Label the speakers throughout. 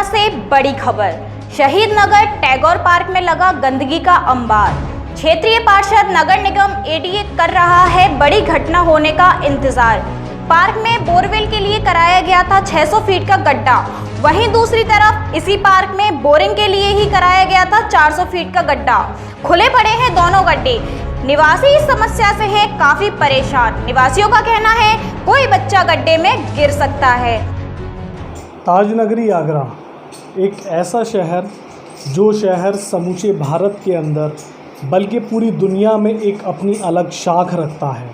Speaker 1: आगरा से बड़ी खबर। शहीद नगर टैगोर पार्क में लगा गंदगी का अंबार। क्षेत्रीय पार्षद नगर निगम एडीए कर रहा है बड़ी घटना होने का इंतजार। पार्क में बोरवेल के लिए कराया गया था 600 फीट का गड्ढा, वहीं दूसरी तरफ इसी पार्क में बोरिंग के लिए ही कराया गया था 400 फीट का गड्ढा। खुले पड़े हैं दोनों गड्ढे। निवासी इस समस्या से हैं काफी परेशान। निवासियों का कहना है कोई बच्चा गड्ढे में गिर सकता है।
Speaker 2: ताजनगरी आगरा एक ऐसा शहर जो शहर समूचे भारत के अंदर बल्कि पूरी दुनिया में एक अपनी अलग शाख रखता है।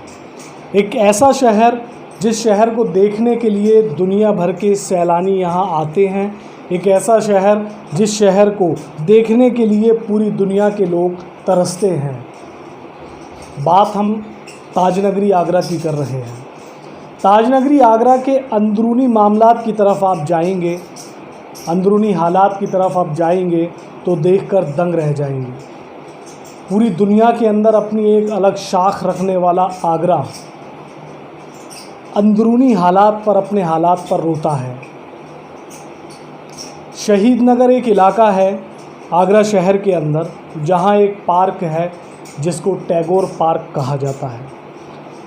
Speaker 2: एक ऐसा शहर जिस शहर को देखने के लिए दुनिया भर के सैलानी यहाँ आते हैं। एक ऐसा शहर जिस शहर को देखने के लिए पूरी दुनिया के लोग तरसते हैं। बात हम ताजनगरी आगरा की कर रहे हैं। ताजनगरी आगरा के अंदरूनी मामलात की तरफ आप जाएंगे, अंदरूनी हालात की तरफ आप जाएंगे तो देखकर दंग रह जाएंगे। पूरी दुनिया के अंदर अपनी एक अलग शाख रखने वाला आगरा अंदरूनी हालात पर, अपने हालात पर रोता है। शहीद नगर एक इलाका है आगरा शहर के अंदर, जहां एक पार्क है जिसको टैगोर पार्क कहा जाता है।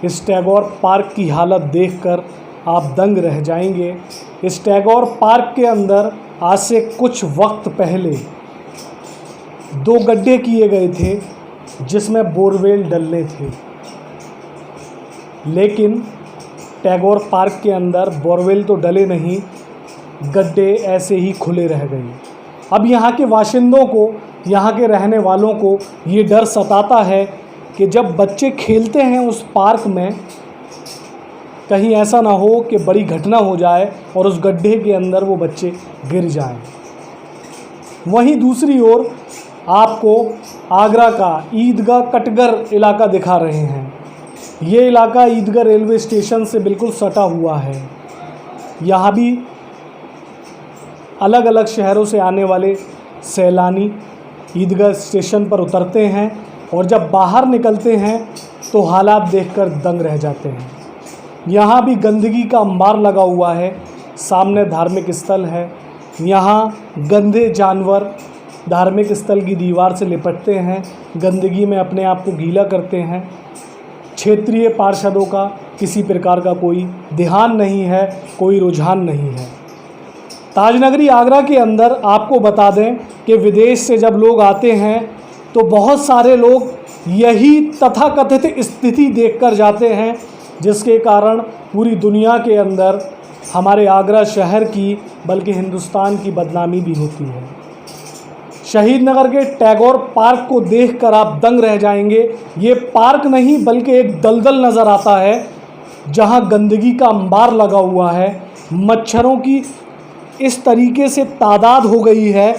Speaker 2: इस टैगोर पार्क की हालत देखकर आप दंग रह जाएंगे। इस टैगोर पार्क के अंदर आज से कुछ वक्त पहले 2 गड्ढे किए गए थे जिसमें बोरवेल डलने थे, लेकिन टैगोर पार्क के अंदर बोरवेल तो डले नहीं, गड्ढे ऐसे ही खुले रह गए। अब यहाँ के बाशिंदों को, यहाँ के रहने वालों को ये डर सताता है कि जब बच्चे खेलते हैं उस पार्क में, कहीं ऐसा ना हो कि बड़ी घटना हो जाए और उस गड्ढे के अंदर वो बच्चे गिर जाएं। वहीं दूसरी ओर आपको आगरा का ईदगाह कटगर इलाका दिखा रहे हैं। ये इलाका ईदगाह रेलवे स्टेशन से बिल्कुल सटा हुआ है। यहाँ भी अलग अलग शहरों से आने वाले सैलानी ईदगाह स्टेशन पर उतरते हैं और जब बाहर निकलते हैं तो हालात देखकर दंग रह जाते हैं। यहाँ भी गंदगी का अंबार लगा हुआ है। सामने धार्मिक स्थल है, यहाँ गंदे जानवर धार्मिक स्थल की दीवार से लिपटते हैं, गंदगी में अपने आप को गीला करते हैं। क्षेत्रीय पार्षदों का किसी प्रकार का कोई ध्यान नहीं है, कोई रुझान नहीं है। ताजनगरी आगरा के अंदर आपको बता दें कि विदेश से जब लोग आते हैं तो बहुत सारे लोग यही तथाकथित स्थिति देखकर जाते हैं, जिसके कारण पूरी दुनिया के अंदर हमारे आगरा शहर की बल्कि हिंदुस्तान की बदनामी भी होती है। शहीद नगर के टैगोर पार्क को देखकर आप दंग रह जाएंगे। ये पार्क नहीं बल्कि एक दलदल नज़र आता है जहां गंदगी का अंबार लगा हुआ है। मच्छरों की इस तरीके से तादाद हो गई है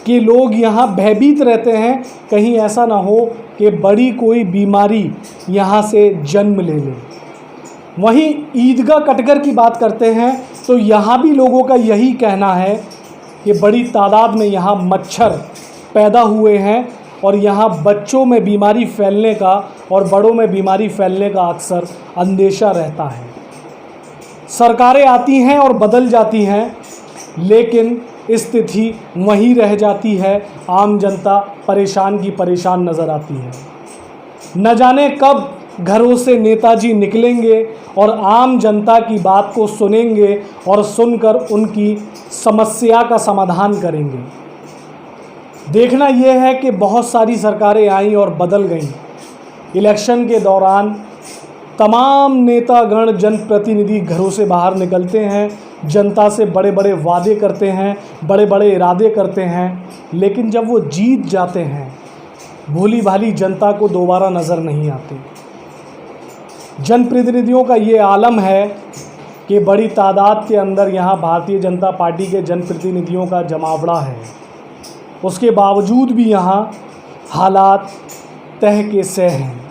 Speaker 2: कि लोग यहाँ भयभीत रहते हैं, कहीं ऐसा ना हो कि बड़ी कोई बीमारी यहाँ से जन्म ले ले। वहीं ईदगाह कटगर की बात करते हैं तो यहाँ भी लोगों का यही कहना है कि बड़ी तादाद में यहाँ मच्छर पैदा हुए हैं और यहाँ बच्चों में बीमारी फैलने का और बड़ों में बीमारी फैलने का अक्सर अंदेशा रहता है। सरकारें आती हैं और बदल जाती हैं, लेकिन स्थिति वहीं रह जाती है। आम जनता परेशान की परेशान नज़र आती है। न जाने कब घरों से नेताजी निकलेंगे और आम जनता की बात को सुनेंगे और सुनकर उनकी समस्या का समाधान करेंगे। देखना यह है कि बहुत सारी सरकारें आईं और बदल गईं। इलेक्शन के दौरान तमाम नेतागण, जनप्रतिनिधि घरों से बाहर निकलते हैं, जनता से बड़े बड़े वादे करते हैं, बड़े बड़े इरादे करते हैं, लेकिन जब वो जीत जाते हैं भोली भाली जनता को दोबारा नज़र नहीं आते। जनप्रतिनिधियों का ये आलम है कि बड़ी तादाद के अंदर यहाँ भारतीय जनता पार्टी के जनप्रतिनिधियों का जमावड़ा है। उसके बावजूद भी यहाँ हालात तह के सह हैं।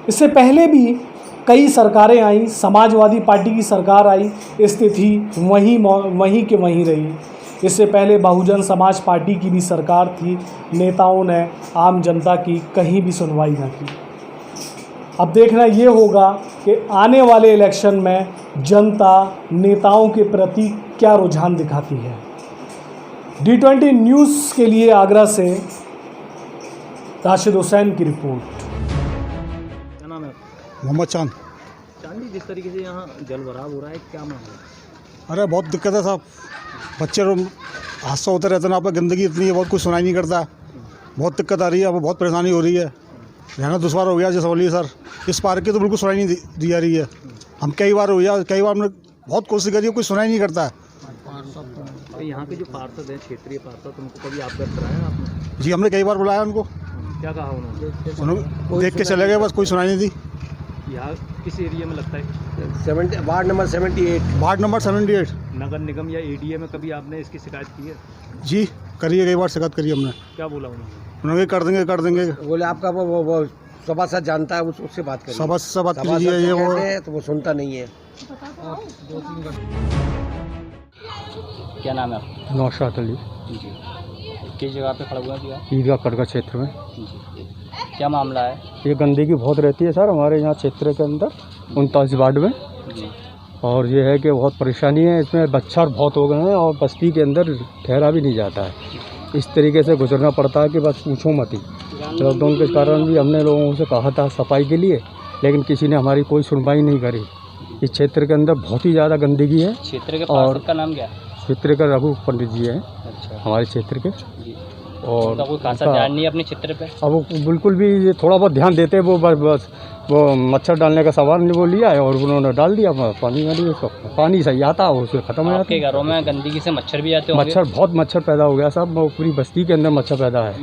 Speaker 2: इससे पहले भी कई सरकारें आईं, समाजवादी पार्टी की सरकार आई, स्थिति वहीं के वहीं रही। इससे पहले बहुजन समाज पार्टी की भी सरकार थी, नेताओं ने आम जनता की कहीं भी सुनवाई ना की। अब देखना ये होगा कि आने वाले इलेक्शन में जनता नेताओं के प्रति क्या रुझान दिखाती है। D20 न्यूज़ के लिए आगरा से राशिद हुसैन की रिपोर्ट।
Speaker 3: क्या नाम है आपका?
Speaker 4: मोहम्मद चांद।
Speaker 3: चांदी, जिस तरीके से यहाँ जल भराव हो रहा है, क्या मामला है?
Speaker 4: अरे बहुत दिक्कत है साहब, बच्चे हादसा होते रहते हैं, यहाँ पर गंदगी इतनी है, बहुत कुछ सुनाई नहीं करता, बहुत दिक्कत आ रही है, हमें बहुत परेशानी हो रही है। रहना दुश्वार हो गया जैसे बोलिए सर, इस पार्क की तो बिल्कुल सुनाई नहीं दी जा रही है। हम कई बार हो गया, कई बार हमने बहुत कोशिश करी है, कुछ सुनाई नहीं करता है।
Speaker 3: तो यहाँ के जो पार्षद हैं, क्षेत्रीय पार्षद, उनको कभी अवगत कराया आपने?
Speaker 4: जी हमने कई बार बुलाया उनको,
Speaker 3: क्या कहा उन्होंने?
Speaker 4: उन्होंने देख के चले गए, बस कोई सुनाई नहीं दी।
Speaker 3: यहाँ किस एरिया में लगता है?
Speaker 4: Ward number 78।
Speaker 3: नगर निगम या एडीए में कभी आपने इसकी शिकायत की है?
Speaker 4: जी करिए, कई बार शिकायत करी हमने,
Speaker 3: क्या बोला उन्होंने?
Speaker 4: उन्होंने कर देंगे।
Speaker 5: बोले आपका वो सभासद जानता है, उससे बात करिए।
Speaker 4: सभासद से बात कीजिए, ये वो
Speaker 5: तो वो सुनता नहीं है।
Speaker 3: क्या नाम है आपका?
Speaker 6: नौशाद अली,
Speaker 3: जी, किस जगह पे खड़ा हुआ है?
Speaker 6: ईदगाह कटगा क्षेत्र में।
Speaker 3: जी, क्या मामला है?
Speaker 6: ये गंदगी बहुत रहती है सर हमारे यहाँ क्षेत्र के अंदर 39 वार्ड में,
Speaker 3: जी,
Speaker 6: और ये है कि बहुत परेशानी है, इसमें मच्छर बहुत हो गए हैं और बस्ती के अंदर ठहरा भी नहीं जाता है। इस तरीके से गुजरना पड़ता है कि बस पूछो मत ही। लॉकडाउन के कारण भी हमने लोगों से कहा था सफाई के लिए, लेकिन किसी ने हमारी कोई सुनवाई नहीं करी। इस क्षेत्र के अंदर बहुत ही ज़्यादा गंदगी है।
Speaker 3: क्षेत्र के
Speaker 6: और
Speaker 3: पार्षद का नाम क्या है?
Speaker 6: क्षेत्र का रघु पंडित जी हैं
Speaker 3: अच्छा,
Speaker 6: हमारे क्षेत्र के,
Speaker 3: जी।
Speaker 6: और
Speaker 3: उनका कोई खासा ध्यान नहीं है अपने क्षेत्र पे?
Speaker 6: अब वो बिल्कुल भी ये थोड़ा बहुत ध्यान देते हैं, वो बस वो मच्छर डालने का सामान वो लिया है और उन्होंने डाल दिया पानी वाली, पानी सही आता है उससे ख़त्म हो जाता
Speaker 3: आपके
Speaker 6: है।
Speaker 3: घरों में गंदगी से मच्छर भी आते होंगे?
Speaker 6: मच्छर बहुत मच्छर पैदा हो गया साहब, वो पूरी बस्ती के अंदर मच्छर पैदा है।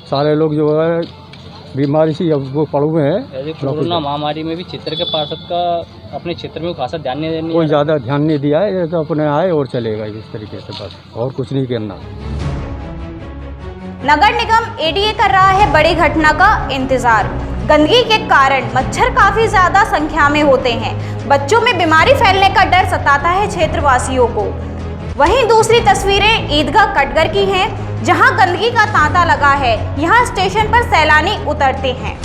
Speaker 6: सारे लोग जो है बीमारी से अब वो पड़े हुए हैं।
Speaker 3: ऐसे कोरोना महामारी में भी क्षेत्र के पार्षद का अपने क्षेत्र में खासा ध्यान नहीं देने
Speaker 6: कोई ज़्यादा ध्यान नहीं दिया है, ये तो अपने आए और चलेगा इस तरीके से, बस और कुछ नहीं करना।
Speaker 1: नगर निगम एडीए कर रहा है बड़ी घटना का इंतजार। गंदगी के कारण मच्छर काफी ज्यादा संख्या में होते हैं, बच्चों में बीमारी फैलने का डर सताता है क्षेत्रवासियों को। वहीं दूसरी तस्वीरें ईदगाह कटगर की हैं, जहां गंदगी का तांता लगा है। यहां स्टेशन पर सैलानी उतरते हैं।